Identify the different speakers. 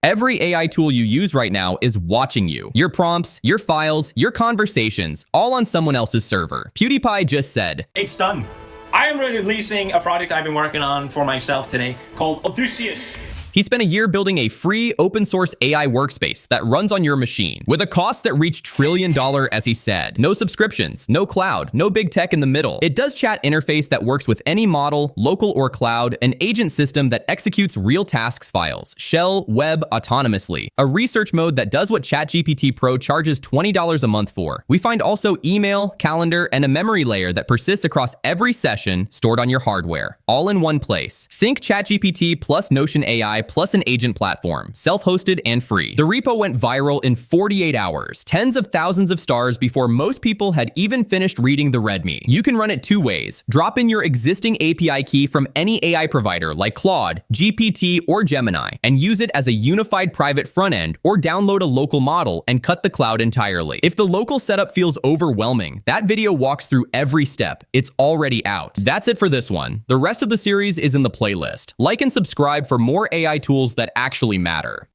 Speaker 1: Every AI tool you use right now is watching you. Your prompts, your files, your conversations, all on someone else's server. PewDiePie just said,
Speaker 2: "It's done. I am releasing a project I've been working on for myself today called Odysseus."
Speaker 1: He spent a year building a free open source AI workspace that runs on your machine with a cost that reached $1 trillion, as he said. No subscriptions, no cloud, no big tech in the middle. It does chat interface that works with any model, local or cloud, an agent system that executes real tasks files, shell, web, autonomously. A research mode that does what ChatGPT Pro charges $20 a month for. We find also email, calendar, and a memory layer that persists across every session stored on your hardware, all in one place. Think ChatGPT plus Notion AI plus an agent platform, self-hosted and free. The repo went viral in 48 hours, tens of thousands of stars before most people had even finished reading the README. You can run it two ways. Drop in your existing API key from any AI provider like Claude, GPT, or Gemini, and use it as a unified private front end, or download a local model and cut the cloud entirely. If the local setup feels overwhelming, that video walks through every step. It's already out. That's it for this one. The rest of the series is in the playlist. Like and subscribe for more AI tools that actually matter.